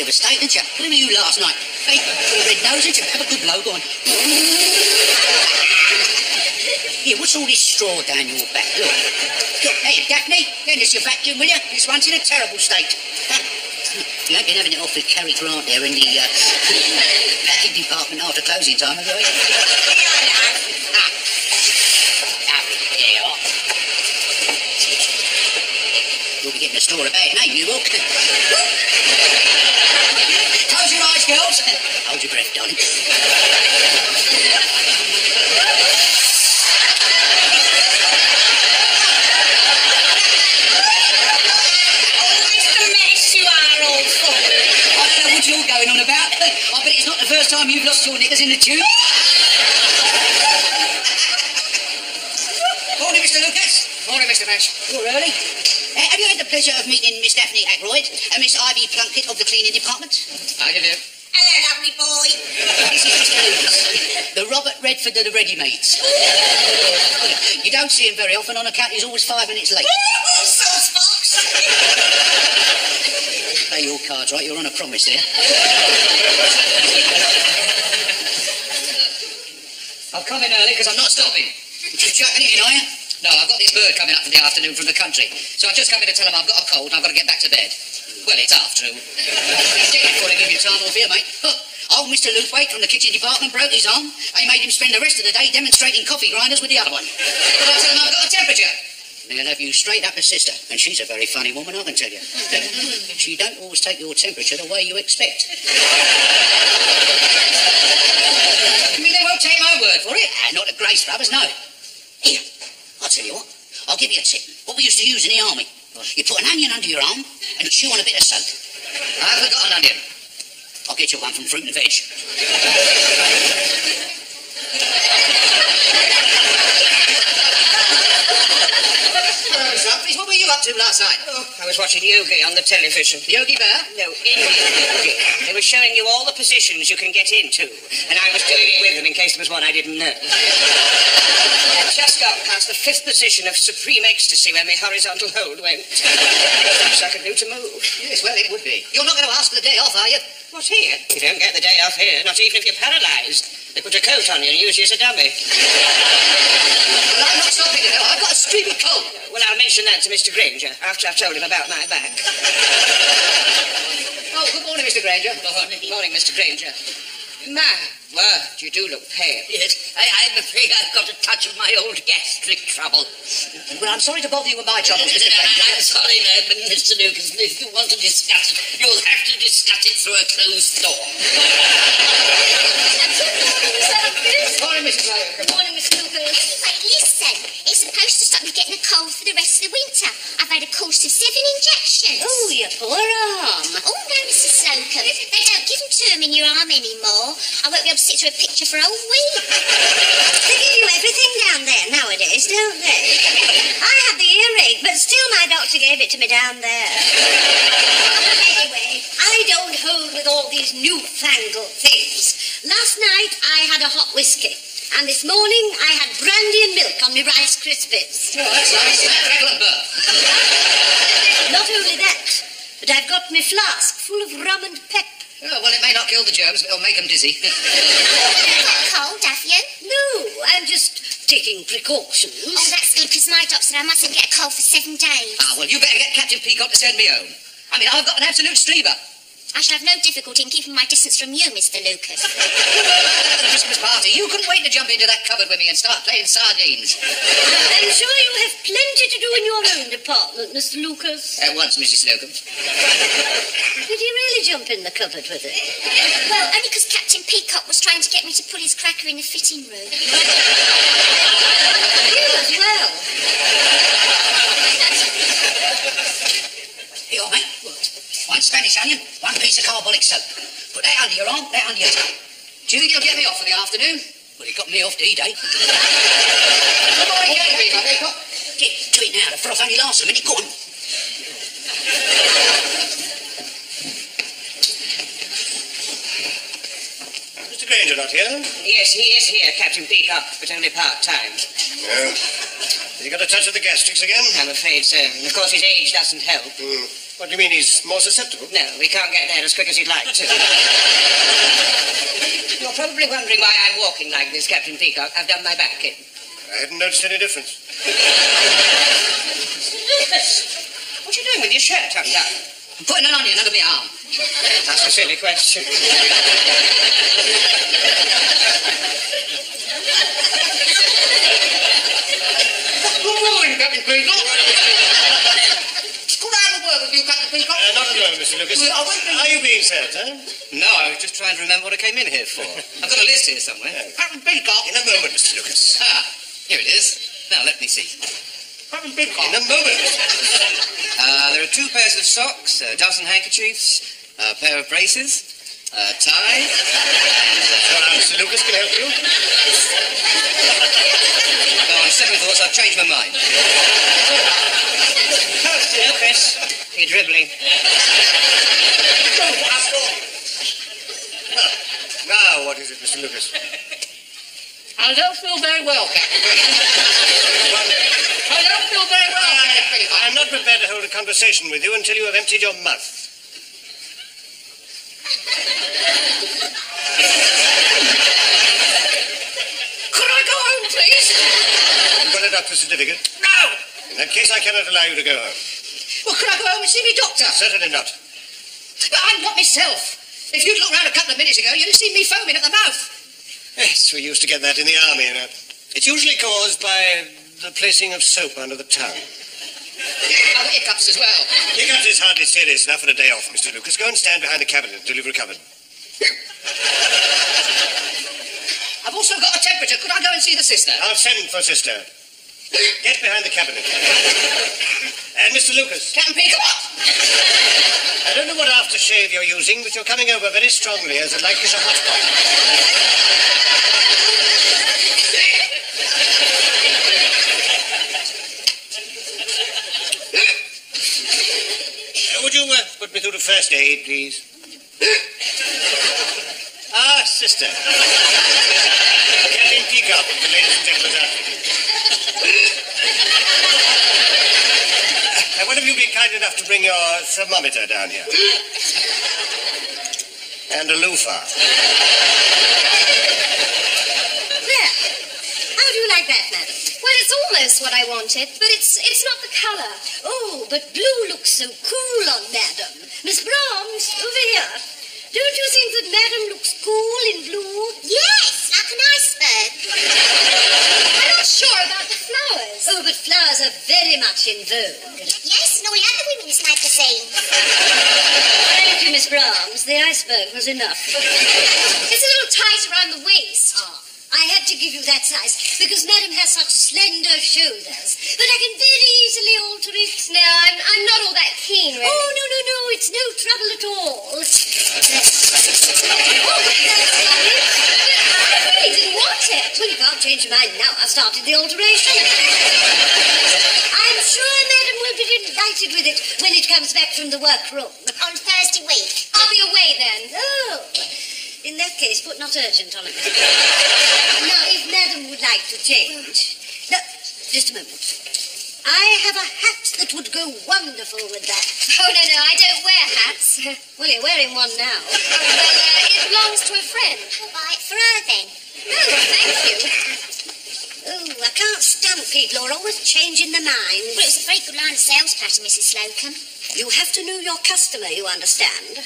of a state, didn't you? What were you last night? Hey, got a red nose, didn't you? Have a good blow, go on. Here, what's all this straw down your back? Look. Hey, Daphne, lend us your vacuum, will you? This one's in a terrible state. You ain't been having it off with Cary Grant there in the packing department after closing time, have you? You'll be getting a store of bad name, you will. Close your eyes, girls. Hold your breath, darling. You're going on about. I bet it's not the first time you've lost your knickers in the tube. Morning, Mr. Lucas. Morning, Mr. Mash. You're early. Have you had the pleasure of meeting Miss Daphne Ackroyd and Miss Ivy Plunkett of the cleaning department? How do you do? Hello, lovely boy. This is Mr. Lucas, the Robert Redford of the ready-mades. You don't see him very often on account he's always 5 minutes late. Sauce box. Play your cards right, you're on a promise there. I've come in early because I'm not stopping. You're just chucking it in, are you? No, I've got this bird coming up in the afternoon from the country, so I just come in to tell him I've got a cold and I've got to get back to bed. Well, it's half true. He's dead before they give you time off here, mate. Old Mr. Luthwaite from the kitchen department broke his arm. They made him spend the rest of the day demonstrating coffee grinders with the other one. But I tell him I've got a temperature. They'll have you straight up a sister, and she's a very funny woman, I can tell you. She don't always take your temperature the way you expect. You mean they won't take my word for it? Not the Grace Brothers, no. Here, I'll tell you what. I'll give you a tip. What we used to use in the army. You put an onion under your arm and chew on a bit of soap. I haven't got an onion. I'll get you one from Fruit and Veg. What were you up to last night? Oh, I was watching Yogi on the television. Yogi Bear? No, Indian Yogi. They were showing you all the positions you can get into, and I was doing it with them in case there was one I didn't know. I just got past the 5th position of supreme ecstasy when my horizontal hold went. So I could do to move. Yes, well, it would be. You're not going to ask for the day off, are you? What, here? You don't get the day off here, not even if you're paralysed. They put a coat on you and use you as a dummy. Well, I'm not stopping you now. I've got a streaming cold. Well, I'll mention that to Mr. Granger after I've told him about my back. Oh, good morning, Mr. Granger. Good morning, Mr. Granger. My word, you do look pale. Yes, I'm afraid I've got a touch of my old gastric trouble. Well, I'm sorry to bother you with my troubles, Mr. Granger. I'm sorry, but Mr. Lucas, if you want to discuss it, you'll have to discuss it through a closed door. Morning, Mrs. Granger. Good morning, Mr. Lucas. Wait, listen. It's supposed to stop me getting a cold for the rest of the winter. I've had a course of 7 injections. Oh, your poor arm. Oh, no, Mrs. Slocum. They don't give them to them in your arm anymore. I won't be able to sit through a picture for a whole week. They give you everything down there nowadays, don't they? I had the earache, but still my doctor gave it to me down there. Anyway, I don't hold with all these newfangled things. Last night I had a hot whiskey. And this morning I had brandy and milk on my Rice Krispies. Oh, that's nice. Mecklenburg. Not only that, but I've got my flask full of rum and pep. Oh, well, it may not kill the germs, but it'll make them dizzy. You've got a cold, have you? No, I'm just taking precautions. Oh, that's good, because my doctor said I mustn't get a cold for 7 days. Ah, well, you better get Captain Peacock to send me home. I mean, I've got an absolute streamer. I shall have no difficulty in keeping my distance from you, Mr. Lucas. At the Christmas party, you couldn't wait to jump into that cupboard with me and start playing sardines. I'm sure you have plenty to do in your own department, Mr. Lucas. At once, Mrs. Slocum. Did he really jump in the cupboard with it? Well, only because Captain Peacock was trying to get me to pull his cracker in the fitting room. You as well. Here, mate. One Spanish onion, 1 piece of carbolic soap. Put that under your arm, that under your tongue. Do you think he'll get me off for the afternoon? Well, he got me off D-Day. Come on, get me, Peacock. Get to it now. The froth only lasts a minute. Go on. Mr. Granger not here? Yes, he is here, Captain Peacock, but only part-time. No. Has he got a touch of the gastrics again? I'm afraid so. And of course his age doesn't help. What do you mean, he's more susceptible? No, we can't get there as quick as he'd like to. You're probably wondering why I'm walking like this, Captain Peacock. I've done my back in. I hadn't noticed any difference. Lucas, what are you doing with your shirt undone? I'm putting an onion under my arm. That's a silly question. Good morning, Captain Peacock. Could I have a word with you, Captain Peacock? Not at all, Mr. Lucas. Well, I won't be- Are you being served, huh? No, I was just trying to remember what I came in here for. I've got a list here somewhere. Captain Peacock. In a moment, Mr. Lucas. Ah, here it is. Now, let me see. Captain Peacock. In a moment, Mr. Lucas. There are 2 pairs of socks, a dozen handkerchiefs, a pair of braces, a tie, and... Mr. Lucas can help you. No, on second thoughts, I've changed my mind. Lucas, you're dribbling. Now, what is it, Mr. Lucas? I don't feel very well, Captain Peacock. I don't feel very well, Captain Peacock. I'm not prepared to hold a conversation with you until you have emptied your mouth. Could I go home, please? You've got a doctor's certificate. No! In that case, I cannot allow you to go home. Well, could I go home and see me doctor? Certainly not. But I'm not myself. If you'd looked round a couple of minutes ago, you'd have seen me foaming at the mouth. Yes, we used to get that in the army, you know. It's usually caused by the placing of soap under the tongue. Oh, hiccups as well. Hiccups is hardly serious enough for a day off, Mr. Lucas. Go and stand behind the cabinet until you've recovered. I've also got a temperature. Could I go and see the sister? I'll send for sister. Get behind the cabinet. And Mr. Lucas. Captain Peacock. I don't know what aftershave you're using, but you're coming over very strongly, as like as a hot pot. Would you put me through to first aid, please? Sister. Captain Peacock, the ladies and gentlemen after you. One of you be kind enough to bring your thermometer down here. And a loofah. There. How do you like that, madam? Well, it's almost what I wanted, but it's not the colour. Oh, but blue looks so cool on madam. Miss Brahms, over here. Don't you think that madam looks cool in blue? Yes, like an iceberg. I'm not sure about the flowers. Oh, but flowers are very much in vogue. Yes, and all the other women's magazines. Thank you, Miss Brahms. The iceberg was enough. It's a little tight around the waist. I had to give you that size because madam has such slender shoulders. But I can very easily alter it. No, I'm not all that keen, really. Oh, no. It's no trouble at all. Oh, that's lovely. I really didn't want it. Well, you can't change your mind now. I've started the alteration. I'm sure madam will be delighted with it when it comes back from the workroom. On Thursday week. I'll be away then. Oh. In that case, put not urgent on it. Now, if madam would like to change... No, just a moment. I have a hat that would go wonderful with that. Oh, no, I don't wear hats. Well, you're wearing one now. Well, it belongs to a friend. I'll buy it for her then. No, thank you. Oh, I can't stand people who are always changing their minds. Well, it's a very good line of sales pattern, Mrs. Slocum. You have to know your customer, you understand.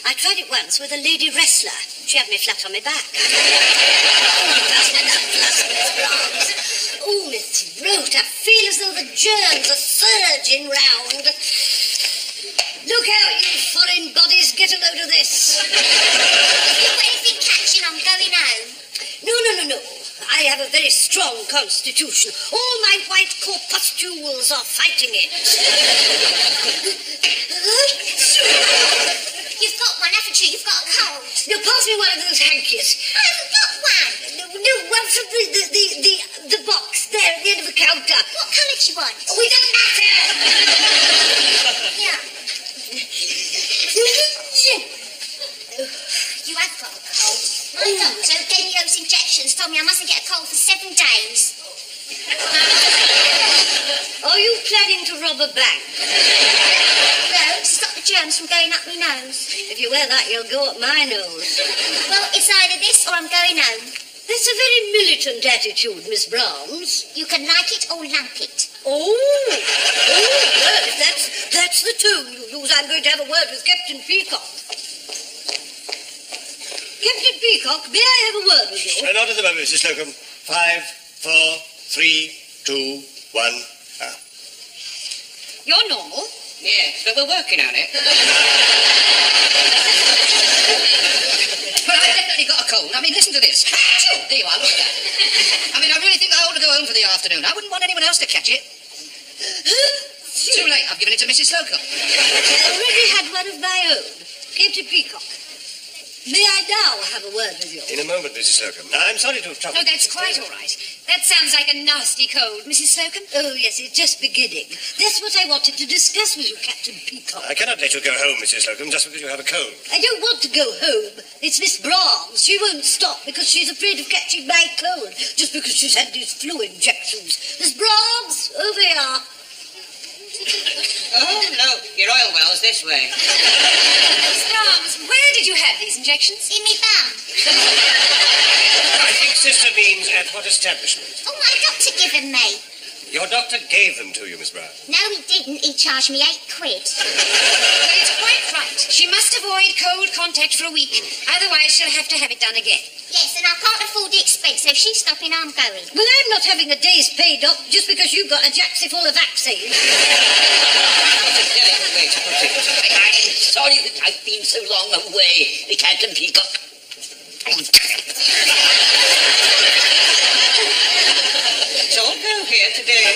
I tried it once with a lady wrestler. She had me flat on my back. Oh, my throat. I feel as though the germs are surging round. Look out, you foreign bodies. Get a load of this. If you've got anything catching, I'm going home. No. I have a very strong constitution. All my white corpuscles are fighting it. You've got one, haven't you? You've got a cold. Now, pass me one of those hankies. I haven't got one. No, one from the box there at the end of the counter. What colour do you want? Oh, it doesn't matter. Yeah. You have got a cold. My doctor gave me those injections, told me I mustn't get a cold for 7 days. Are you planning to rob a bank? No, germs from going up my nose. If you wear that, you'll go up my nose. Well, it's either this or I'm going home. That's a very militant attitude, Miss Brahms. You can like it or lump it. Oh, well, if that's the tone you use, I'm going to have a word with Captain Peacock. Captain Peacock, may I have a word with you? Not at the moment, Mrs. Slocum. 5, 4, 3, 2, 1. You're normal. Yes, but we're working on it. Well, I've definitely got a cold. I mean, listen to this. Achoo! There you are, look at that. I mean, I really think I ought to go home for the afternoon. I wouldn't want anyone else to catch it. Too late. I've given it to Mrs. Slocum. I already had one of my own. Captain Peacock, may I now have a word with you? In a moment, Mrs. Slocum. Now, I'm sorry to have troubled Oh, that's quite all right. That sounds like a nasty cold, Mrs. Slocum. Oh, yes, it's just beginning. That's what I wanted to discuss with you, Captain Peacock. I cannot let you go home, Mrs. Slocum, just because you have a cold. I don't want to go home. It's Miss Brahms. She won't stop because she's afraid of catching my cold, just because she's had these flu injections. Miss Brahms, over here. Oh, no, your oil well's this way. Miss Brahms, where did you have these injections? In me bum. I think Sister means at what establishment? Oh, my doctor given me. Your doctor gave them to you, Miss Brown. No, he didn't. He charged me £8. Well, it's quite right. She must avoid cold contact for a week. Otherwise, she'll have to have it done again. Yes, and I can't afford the expense, so if she's stopping, I'm going. Well, I'm not having a day's pay, Doc, just because you've got a jacksie full of vaccine. What a delicate way to put it. I'm sorry that I've been so long away, Captain Peacock. It's all go here today.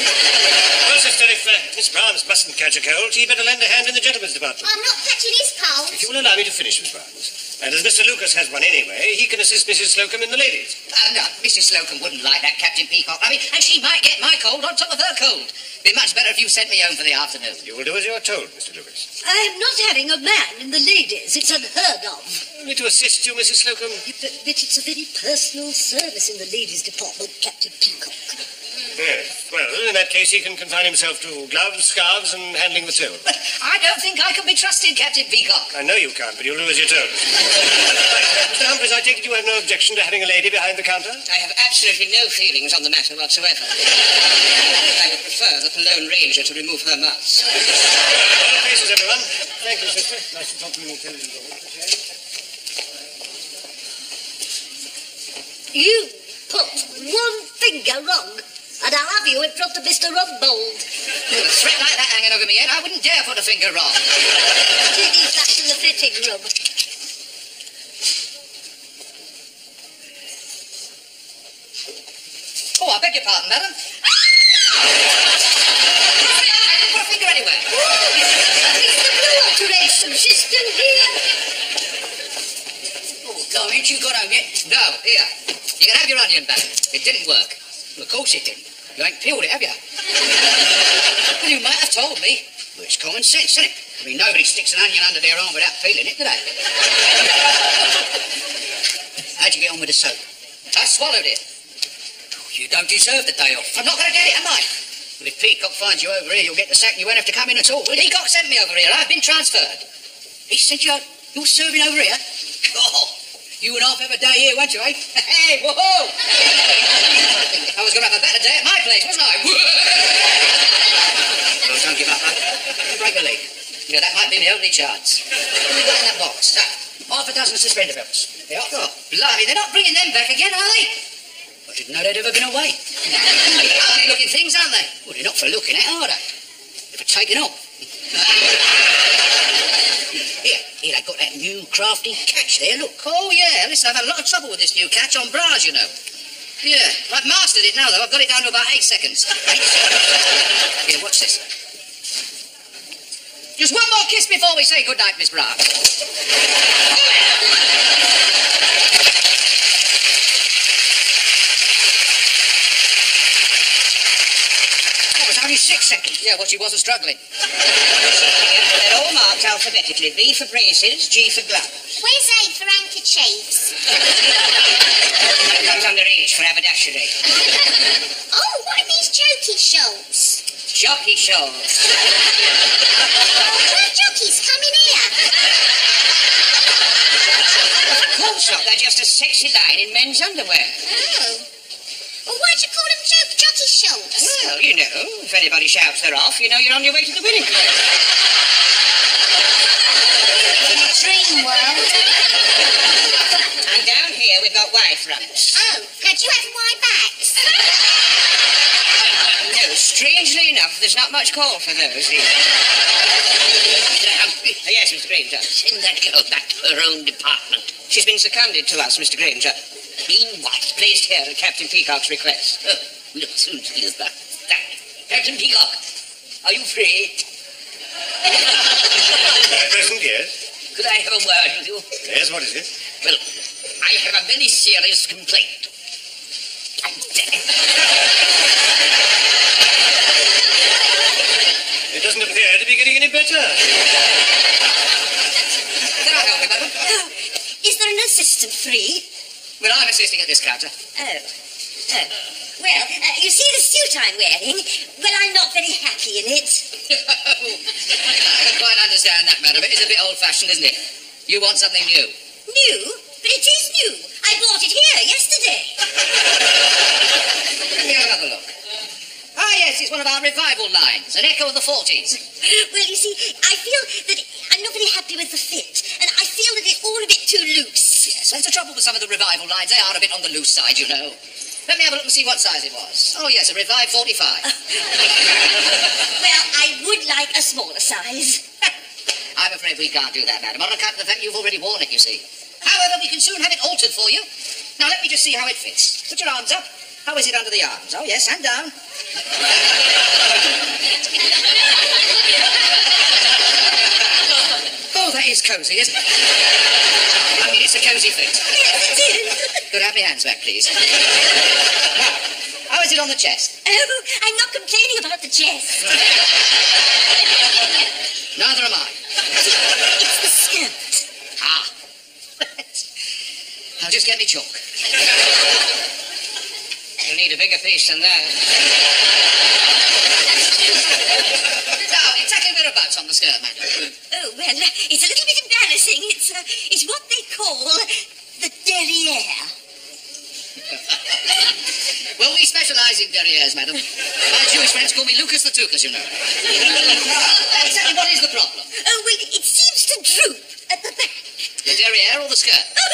Well, Sister, if Miss Brahms mustn't catch a cold, she'd better lend a hand in the gentleman's department. I'm not catching his cold. If you will allow me to finish, Miss Brahms. And as Mr. Lucas has one anyway, he can assist Mrs. Slocum in the ladies. No, Mrs. Slocum wouldn't like that, Captain Peacock. I mean, and she might get my cold on top of her cold. Be much better if you sent me home for the afternoon. You will do as you are told, Mr. Lucas. I am not having a man in the ladies. It's unheard of. Only to assist you, Mrs. Slocum. But it's a very personal service in the ladies' department, Captain Peacock. Yes. Well, in that case, he can confine himself to gloves, scarves, and handling the till. But I don't think I can be trusted, Captain Peacock. I know you can't, but you'll do as you're told. Mr. Humphreys, I take it you have no objection to having a lady behind the counter? I have absolutely no feelings on the matter whatsoever. I would prefer the Lone Ranger to remove her mask. All places, everyone. Thank you, sister. Nice to talk to you intelligent woman. You put one finger wrong, and I'll have you in front of Mr. Rumbold. With a threat like that hanging over my head, I wouldn't dare put a finger wrong. Take these back to the fitting room. Oh, I beg your pardon, madam. I didn't put a finger anywhere. It's the blue alteration. She's still here. Oh, no, ain't you got home yet? No, here. You can have your onion back. It didn't work. Well, of course it didn't. You ain't peeled it, have you? Well, you might have told me. Well, it's common sense, isn't it? I mean, nobody sticks an onion under their arm without peeling it, do they? How'd you get on with the soap? I swallowed it. You don't deserve the day off. I'm not going to get it, am I? Well, if Peacock finds you over here, you'll get the sack and you won't have to come in at all. Well, Peacock sent me over here. I've been transferred. He said you're serving over here? Oh, you and half have a day here, won't you, eh? Hey, whoa! I was going to have a better day at my place, wasn't I? Well, don't give up, mate. Break a leg. You know, that might be my only chance. What have we got in that box? Half a dozen suspender belts. They are? Oh, blimey, they're not bringing them back again, are they? I didn't know they'd ever been away. Ugly looking things, aren't they? Well, they're not for looking at, are they? They're for taking off. Here, they've got that new crafty catch there, look. Oh, yeah, listen, I've had a lot of trouble with this new catch on bras, you know. Yeah, I've mastered it now, though. I've got it down to about 8 seconds. 8 seconds. Here, watch this. Just one more kiss before we say goodnight, Miss Brown. Only 6 seconds. Yeah, well, she wasn't struggling. They're all marked alphabetically. V for braces, G for gloves. Where's A for handkerchiefs? That comes under H for haberdashery. Oh, what are these jokey shorts? Jockey shorts. Where jockeys coming here? not. They're just a sexy line in men's underwear. Oh. Well, why'd you call them jockey shorts? Well, you know, if anybody shouts they're off, you know you're on your way to the winning club. Dream world. And down here we've got Y fronts. Oh, now do you have Y backs? No, strangely enough, there's not much call for those here. Yes, Mr. Granger. Send that girl back to her own department. She's been seconded to us, Mr. Granger. Mean what? Placed here at Captain Peacock's request. Oh, we'll soon see us back. Captain Peacock, are you free? Present, yes. Could I have a word with you? Yes, what is it? Well, I have a very serious complaint. It doesn't appear to be getting any better. Can I help you, madam? Oh, is there an assistant free? Well, I'm assisting at this counter. Oh. Well, you see the suit I'm wearing? Well, I'm not very happy in it. I can quite understand that, madam. It is a bit old-fashioned, isn't it? You want something new. New? But it is new. I bought it here yesterday. Let me have another look. Ah, yes, it's one of our revival lines, an echo of the 40s. Well, you see, I feel that I'm not very happy with the fit, and I feel that it's all a bit too loose. Yes, that's the trouble with some of the revival lines. They are a bit on the loose side, you know. Let me have a look and see what size it was. Oh, yes, a Revive 45. Well, I would like a smaller size. I'm afraid we can't do that, madam, on account of the fact you've already worn it, you see. However, we can soon have it altered for you. Now, let me just see how it fits. Put your arms up. How is it under the arms? Oh, yes, and down. Oh, that is cosy, isn't it? I mean, it's a cosy fit. Yes, it is. Could I have my hands back, please? Now, how is it on the chest? Oh, I'm not complaining about the chest. Neither am I. It's the skirt. Ah. Now, just get me chalk. You'll need a bigger piece than that. Now, exactly whereabouts on the skirt, madam? Oh, well, it's a little bit embarrassing. It's what they call the derriere. Well, we specialise in derrieres, madam. My Jewish friends call me Lucas the Tukas, you know. Exactly what is the problem? Oh, well, it seems to droop at the back. The derriere or the skirt? No,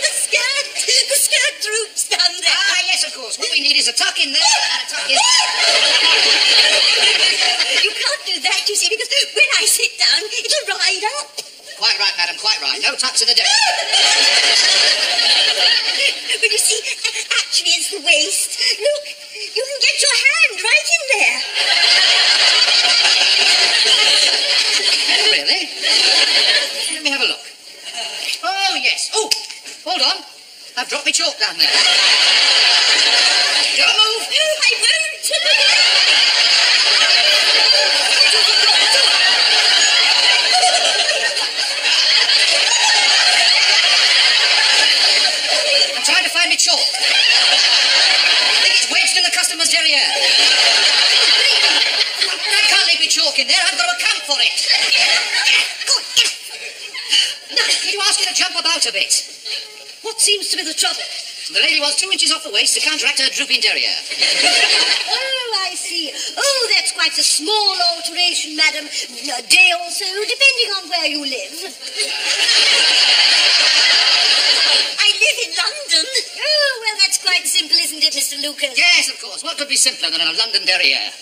the skirt. The skirt droops down there. Ah, yes, of course. What we need is a tuck in there and a tuck in... You can't do that, you see, because when I sit down, it'll ride up. Quite right, madam, quite right. No tucks in the derriere. But you see, actually it's the waist. Look, you can get your hand right in there. Really? Let me have a look. Oh, yes. Oh, hold on. I've dropped my chalk down there. Don't move. No, I won't. I'm trying to find my chalk. I think it's wedged in the customer's derriere. I can't leave my chalk in there. I've got to account for it. Did you ask her to jump about a bit? What seems to be the trouble? The lady was 2 inches off the waist to counteract her drooping derriere. Oh, I see. Oh, that's quite a small alteration, madam. A day or so, depending on where you live. I live in London. Oh, well, that's quite simple, isn't it, Mr. Lucas? Yes, of course. What could be simpler than a London derriere?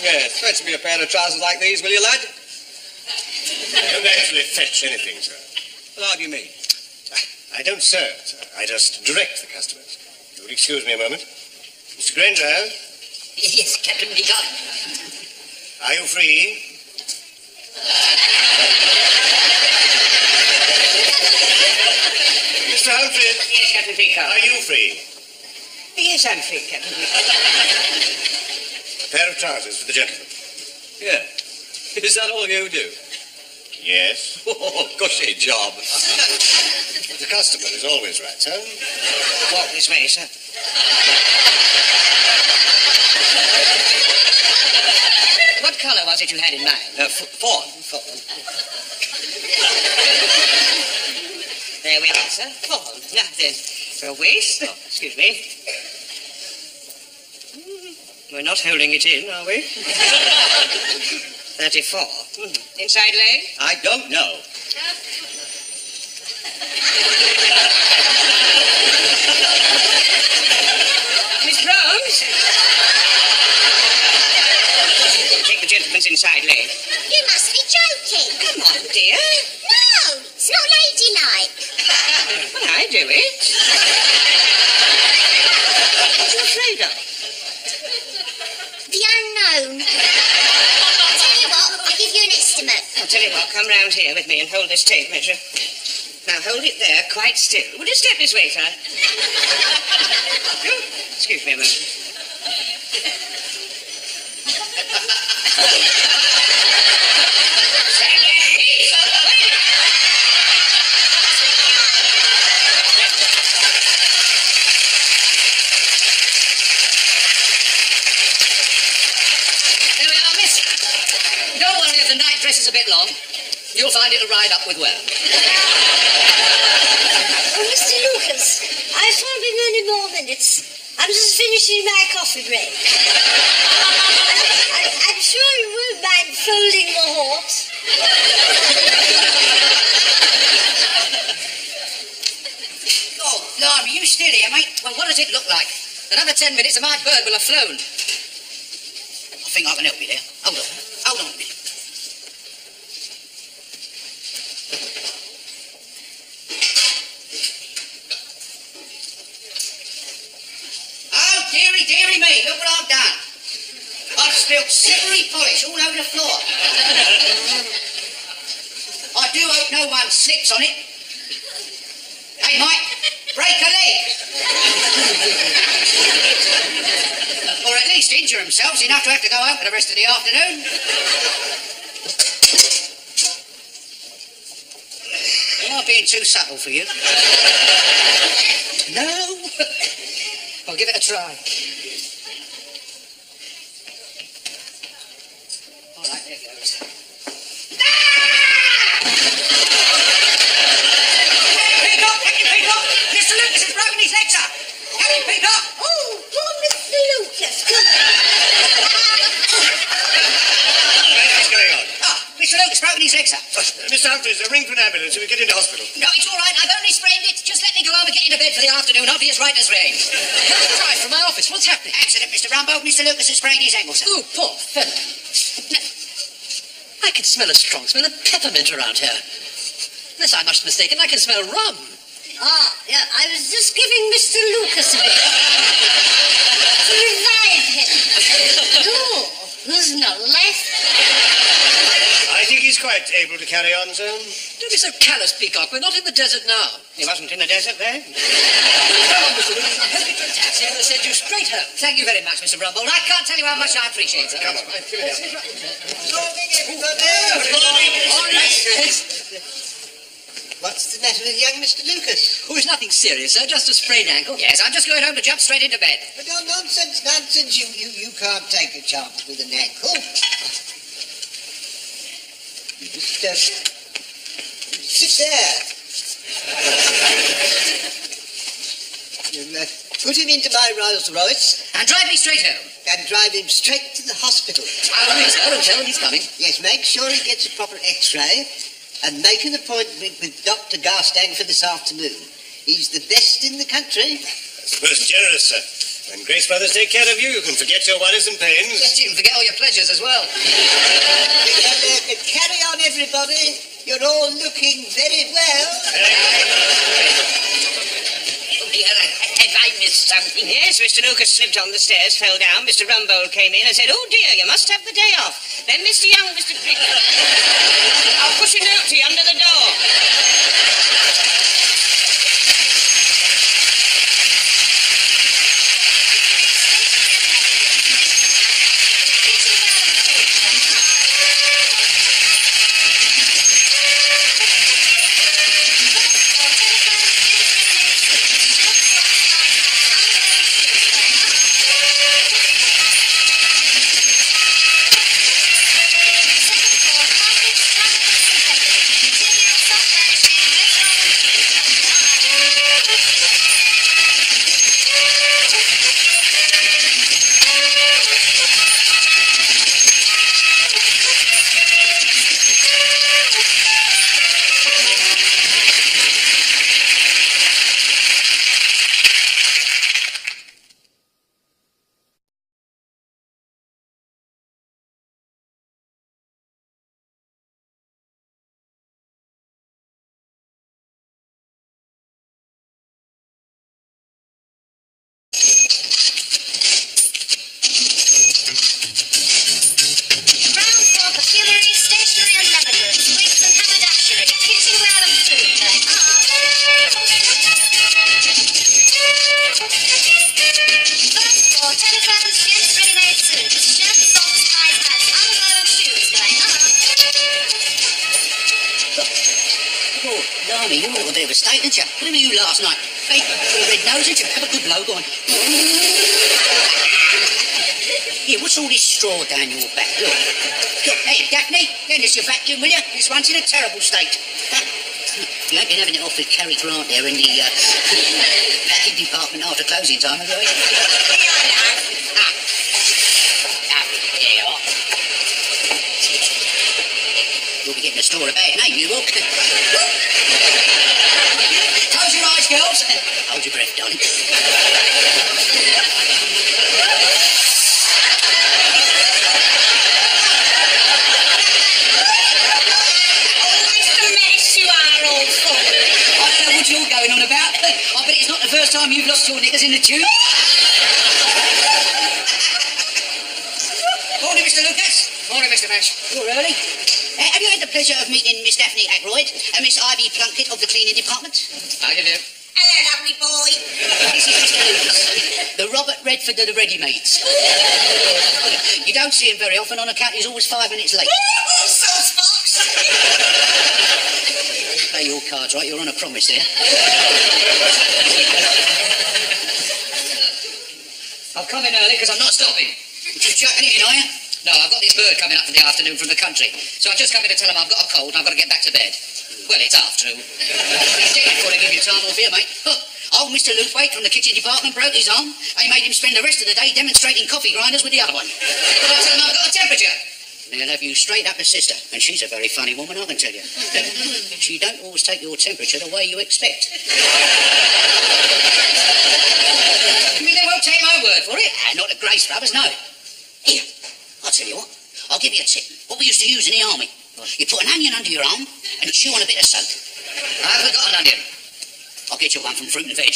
Yes, fetch me a pair of trousers like these, will you, lad? Don't actually fetch anything, sir. Well, how do you mean? I don't serve, sir. I just direct the customers. You will excuse me a moment. Mr. Granger, Yes, Captain Peacock. are you free? Mr. Humphrey, Yes, Captain Peacock. are you free? Yes, I'm free, Captain Peacock. A pair of trousers for the gentleman. Yeah. Is that all you do? Yes. Oh, gushy job. The customer is always right, sir. Walk this way, sir. What colour was it you had in mind? Fawn. There we are, sir. Fawn. Now then, for a waist. Oh, excuse me. We're not holding it in, are we? 34. Inside leg? I don't know. Miss Browns? Take the gentleman's inside leg. You must be joking. Come on, dear. No, it's not ladylike. Well, I do it. What are you afraid of? The unknown. Tell you what, I'll give you an estimate. I'll tell you what, come round here with me and hold this tape measure. Now hold it there, quite still. Would you step this way, sir? Excuse me a moment. There we are, miss. Don't worry if the night dress is a bit long. You'll find it'll ride up with well. Oh, Mr. Lucas, I shan't be many more minutes. I'm just finishing my coffee break. I'm sure you won't mind folding the horse. Oh, blimey, you still here, mate? Well, what does it look like? Another 10 minutes and my bird will have flown. I think I can help you there. Hold on a minute. Oh, dearie me, look what I've done. I've spilt silvery polish all over the floor. I do hope no one slips on it. They might break a leg. Or at least injure themselves enough to have to go home for the rest of the afternoon. Am I being too subtle for you? No? I'll give it a try. All right, there goes. Peacock! Mr. Lucas has broken his legs up! Come in, Peacock! Oh, poor Mr. Lucas. Come What's going on? Ah, Mr. Lucas has broken his legs up. Mr. Humphreys, ring for an ambulance and we get into hospital. No, it's all right. I've only sprained it. Just let me go home and get into bed for the afternoon. I'll be as right as rain. Right, from my office. What's happening? Accident, Mr. Rumbo. Mr. Lucas has sprained his ankle, sir. Oh, poor fellow. I can smell a strong smell of peppermint around here. Unless I'm much mistaken, I can smell rum. Ah, yeah, I was just giving Mr. Lucas a bit to revive him. Oh, there's no left. I think he's quite able to carry on, sir. Don't be so callous, Peacock. We're not in the desert now. He wasn't in the desert then. Come on, Mr. Lucas. I'll help you to a taxi and we'll send you straight home. Thank you very much, Mr. Rumbo. I can't tell you how much I appreciate it. Come on. What's the matter with young Mr. Lucas? Oh, it's nothing serious, sir. Just a sprained ankle. Yes, I'm just going home to jump straight into bed. But no, nonsense. You can't take a chance with an ankle. You just, sit there. You'll put him into my Rolls Royce And drive me straight home. and drive him straight to the hospital. I'll ring, sir, and tell him he's coming. Yes, make sure he gets a proper X-ray and make an appointment with Dr. Garstang for this afternoon. He's the best in the country. Most generous, sir. When Grace Brothers take care of you, you can forget your worries and pains. Yes, you can forget all your pleasures as well. Carry on, everybody. You're all looking very well. Oh, dear, have I missed something? Yes, Mr. Lucas slipped on the stairs, fell down. Mr. Rumbold came in and said, "Oh, dear, you must have the day off." Then Mr. Young, Mr. I'll push a note to you under the door. Oh, blimey, you look a bit of a state, didn't you? Where were you last night? Hey, got a red nose, didn't you? Have a good blow, go on. Here, what's all this straw down your back? Look. Hey, Daphne, lend us your vacuum, will you? This one's in a terrible state. You ain't been having it off with Cary Grant there in the packing department after closing time, have you? You'll be getting a store of bag name, you will. Close your eyes, girls. Hold your breath, darling. You're going on about. I bet it's not the first time you've lost your knickers in the tube. Morning, Mr. Lucas. Morning, Mr. Mash. You're early. Have you had the pleasure of meeting Miss Daphne Ackroyd and Miss Ivy Plunkett of the cleaning department? I give you. Hello, lovely boy. This is Mr. Lucas, the Robert Redford of the ready-mades. You don't see him very often on account he's always 5 minutes late. Sauce box. Play your cards right, you're on a promise there. I've come in early because I'm not stopping. You're just chucking it in, are you? No, I've got this bird coming up in the afternoon from the country. So I've just come in to tell him I've got a cold and I've got to get back to bed. Well, it's half true. Before I give you time off here, mate. Old Mr. Luthwaite from the kitchen department broke his arm. They made him spend the rest of the day demonstrating coffee grinders with the other one. But I tell him I've got a temperature. They'll have you straight up a sister, and she's a very funny woman, I can tell you. She don't always take your temperature the way you expect. I mean, they won't take my word for it. Not the Grace brothers, no. Here, I'll tell you what. I'll give you a tip. What we used to use in the army. You put an onion under your arm and chew on a bit of soap. I haven't got an onion. I'll get you one from Fruit and Veg.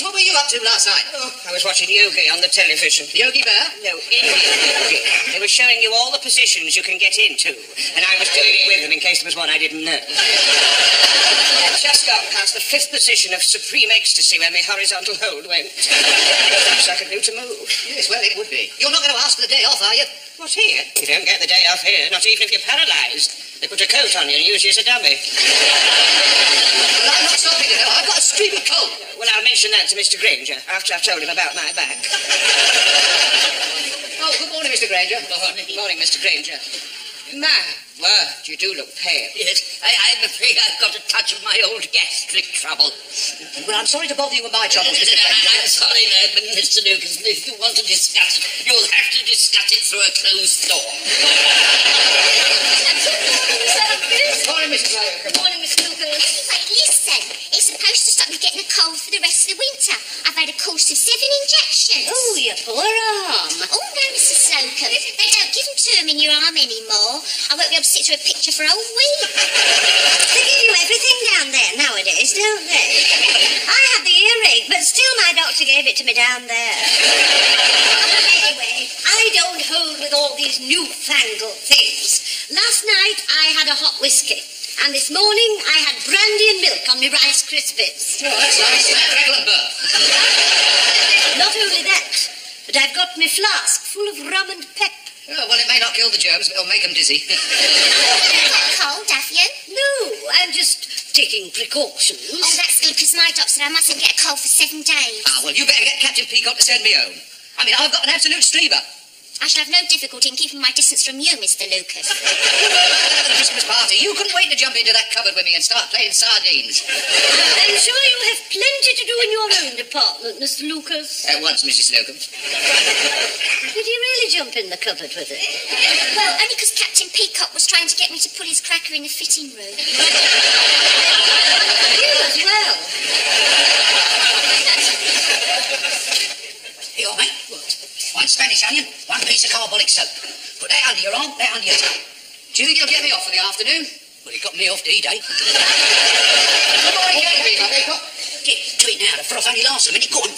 What were you up to last night? Oh, I was watching Yogi on the television. Yogi Bear? No, Indian Yogi. They were showing you all the positions you can get into, and I was doing it with them in case there was one I didn't know. I just got past the 5th position of supreme ecstasy when my horizontal hold went. Looks like a new to move. Yes, well, it would be. You're not going to ask for the day off, are you? What, here? You don't get the day off here, not even if you're paralysed. They put a coat on you and use you as a dummy. Well, I'm not stopping you, I've got a stupid cold. Well, I'll mention that to Mr. Granger after I've told him about my back. Oh, good morning, Mr. Granger. Good morning, Mr. Granger. My word, you do look pale. Yes, I'm afraid I've got a touch of my old gastric trouble. Well, I'm sorry to bother you with my troubles, Mr. Granger. I'm sorry, Mr. Lucas. If you want to discuss it, you'll have to discuss it through a closed door. Morning, Mrs. Granger. Good morning, Mr. Lucas. Anyway, listen. It's supposed to stop me getting a cold for the rest of the winter. I've had a course of 7 injections. Oh, your poor arm. Oh, no, Mrs. Slocum. They don't give them to them in your arm anymore. I won't be able to sit through a picture for a whole week. They give you everything down there nowadays, don't they? I had the earache, but still my doctor gave it to me down there. Anyway, I don't hold with all these newfangled things. Last night I had a hot whiskey. And this morning I had brandy and milk on my Rice Krispies. Oh, that's nice. Crackle and burp. Not only that, but I've got my flask full of rum and pep. Oh, well, it may not kill the germs, but it'll make them dizzy. You've got a cold, have you? No, I'm just taking precautions. Oh, that's good, because my doctor said I mustn't get a cold for 7 days. Ah, well, you better get Captain Peacock to send me home. I mean, I've got an absolute streamer. I shall have no difficulty in keeping my distance from you, Mr. Lucas. At the Christmas party, you couldn't wait to jump into that cupboard with me and start playing sardines. I'm sure you have plenty to do in your own department, Mr. Lucas. At once, Mrs. Slocum. Did he really jump in the cupboard with it? Well, only because Captain Peacock was trying to get me to put his cracker in the fitting room. You as well. Here, mate. One Spanish onion, one piece of carbolic soap. Put that under your arm, that under your tongue. Do you think it'll get me off for the afternoon? Well, it got me off D-Day. Come on, get me, my Peacock. Get to it now. The froth only lasts a minute. Go on.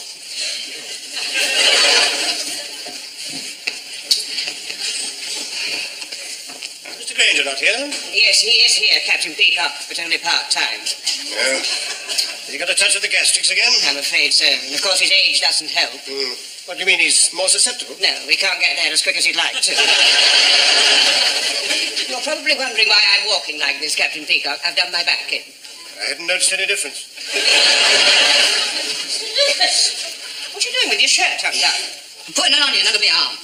Mr. Granger not here? Yes, he is here, Captain Peacock, but only part-time. Yeah. You got a touch of the gastrics again? I'm afraid so. And of course his age doesn't help. What do you mean, he's more susceptible? No, we can't get there as quick as he'd like to. You're probably wondering why I'm walking like this, Captain Peacock. I've done my back in. I hadn't noticed any difference. Lucas, what are you doing with your shirt undone? I'm putting an onion under my arm.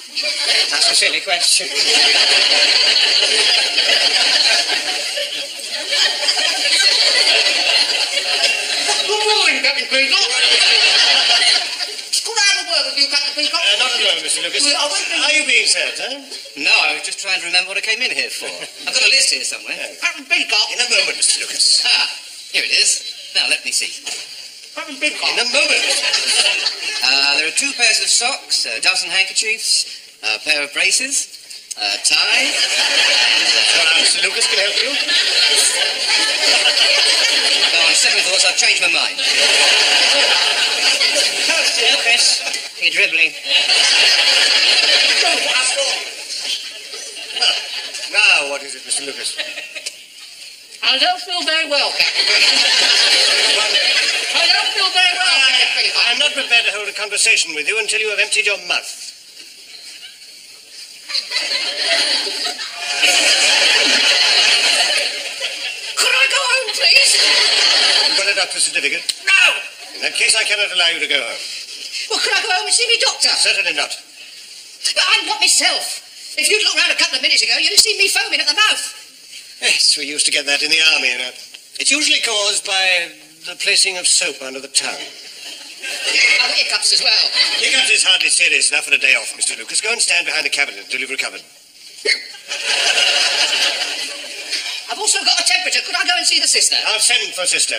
That's a silly question. Good morning, Captain Peacock. Could I have a word with you, Captain Peacock? Not at the moment, Mr. Lucas. Well, I won't be- Are you being served, huh? No, I was just trying to remember what I came in here for. I've got a list here somewhere. Captain Peacock. In a moment, Mr. Lucas. Ah, here it is. Now, let me see. Captain Peacock. In a moment. There are 2 pairs of socks, a dozen handkerchiefs, a pair of braces, a tie, and... Well, Mr. Lucas can help you. No, on second thoughts, I've changed my mind. Lucas, you're dribbling. Now, what is it, Mr. Lucas? I don't feel very well, Captain Peacock. I don't feel very well, Captain Peacock. I'm not prepared to hold a conversation with you until you have emptied your mouth. Could I go home, please? You've got a doctor's certificate? No. In that case, I cannot allow you to go home. Well, could I go home and see me doctor? Certainly not. But I'm not myself. If you'd looked round a couple of minutes ago, you'd have seen me foaming at the mouth. Yes, we used to get that in the army, you know. It's usually caused by the placing of soap under the tongue. Oh, hiccups as well. Hiccups is hardly serious enough for a day off, Mr. Lucas. Go and stand behind the cabinet until you've recovered. I've also got a temperature. Could I go and see the sister? I'll send for sister.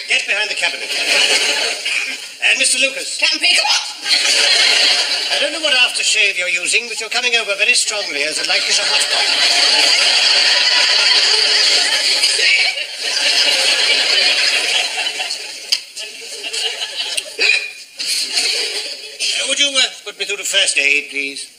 Get behind the cabinet. And Mr. Lucas. Captain Peacock. I don't know what aftershave you're using, but you're coming over very strongly, as like as a hot pot. Would you put me through to first aid, please?